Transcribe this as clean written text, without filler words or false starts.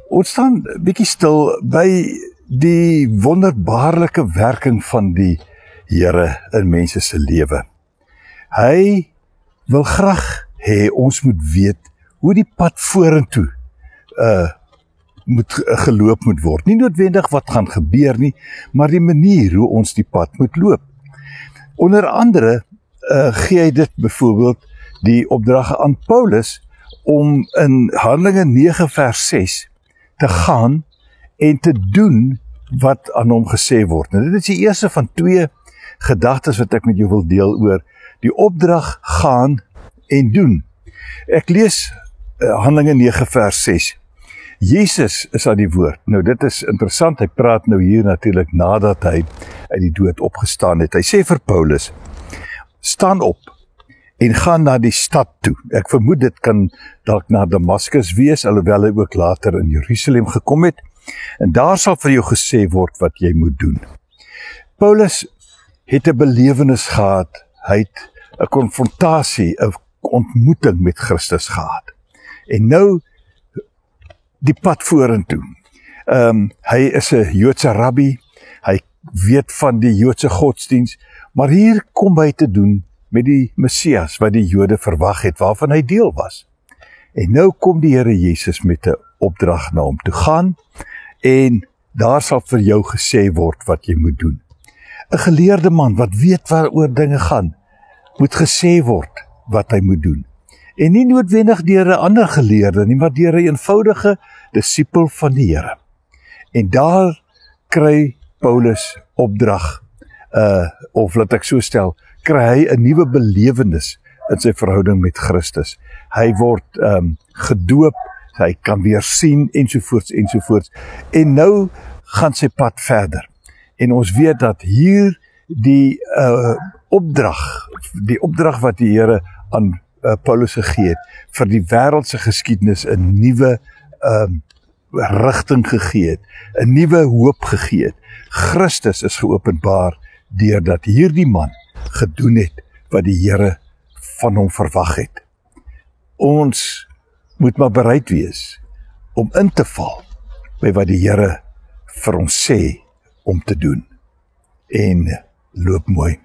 Ons staan bietjie stil by die wonderbaarlike werking van die Here in mense se lewe. Hy wil graag hê ons moet weet hoe die pad vorentoe geloop moet word. Nie noodwendig wat gaan gebeur nie, maar die manier hoe ons die pad moet loop. Onder andere gee hy dit byvoorbeeld die opdrag aan Paulus om in Handelinge 9 vers 6 te gaan en te doen wat aan hom gesê word. Nou, dit is die eerste van 2 gedagtes wat ek met jou wil deel oor die opdrag gaan en doen. Ek lees Handelinge 9 vers 6. Jesus is aan die woord. Nou dit is interessant, hy praat nou hier natuurlik nadat hy uit die dood opgestaan het. Hy sê vir Paulus, staan op en gaan na die stad toe. Ek vermoed dit kan dalk na Damaskus wees, alhoewel hy ook later in Jerusalem gekom het. En daar sal vir jou gesê word wat jy moet doen. Paulus het 'n belewenis gehad, hy het 'n konfrontasie, 'n ontmoeting met Christus gehad. En nou die pad vorentoe. Hy is 'n Joodse rabbi, hy weet van die Joodse godsdiens, maar hier kom hy te doen met die Messias wat die Jode verwag het, waarvan hy deel was. En nou kom die Here Jesus met 'n opdrag na hom toe gaan, en daar sal vir jou gesê word wat jy moet doen. 'n Geleerde man wat weet waaroor dinge gaan, moet gesê word wat hy moet doen. En nie noodwendig deur 'n ander geleerde nie, maar deur 'n eenvoudige disipel van die Here. En daar kry Paulus opdrag, of laat ek so stel, kry hy 'n nuwe belewenis in sy verhouding met Christus. Hy word gedoop, hy kan weer sien, ensovoorts, ensovoorts. En nou gaan sy pad verder. En ons weet dat hier die opdrag wat die Here aan Paulus gegee het, vir die wêreldse geskiedenis 'n nuwe rigting gegee het, 'n nuwe hoop gegee het. Christus is geopenbaar deurdat hierdie man gedoen het wat die Here van hom verwag het. Ons moet maar bereid wees om in te val by wat die Here vir ons sê om te doen. En loop mooi.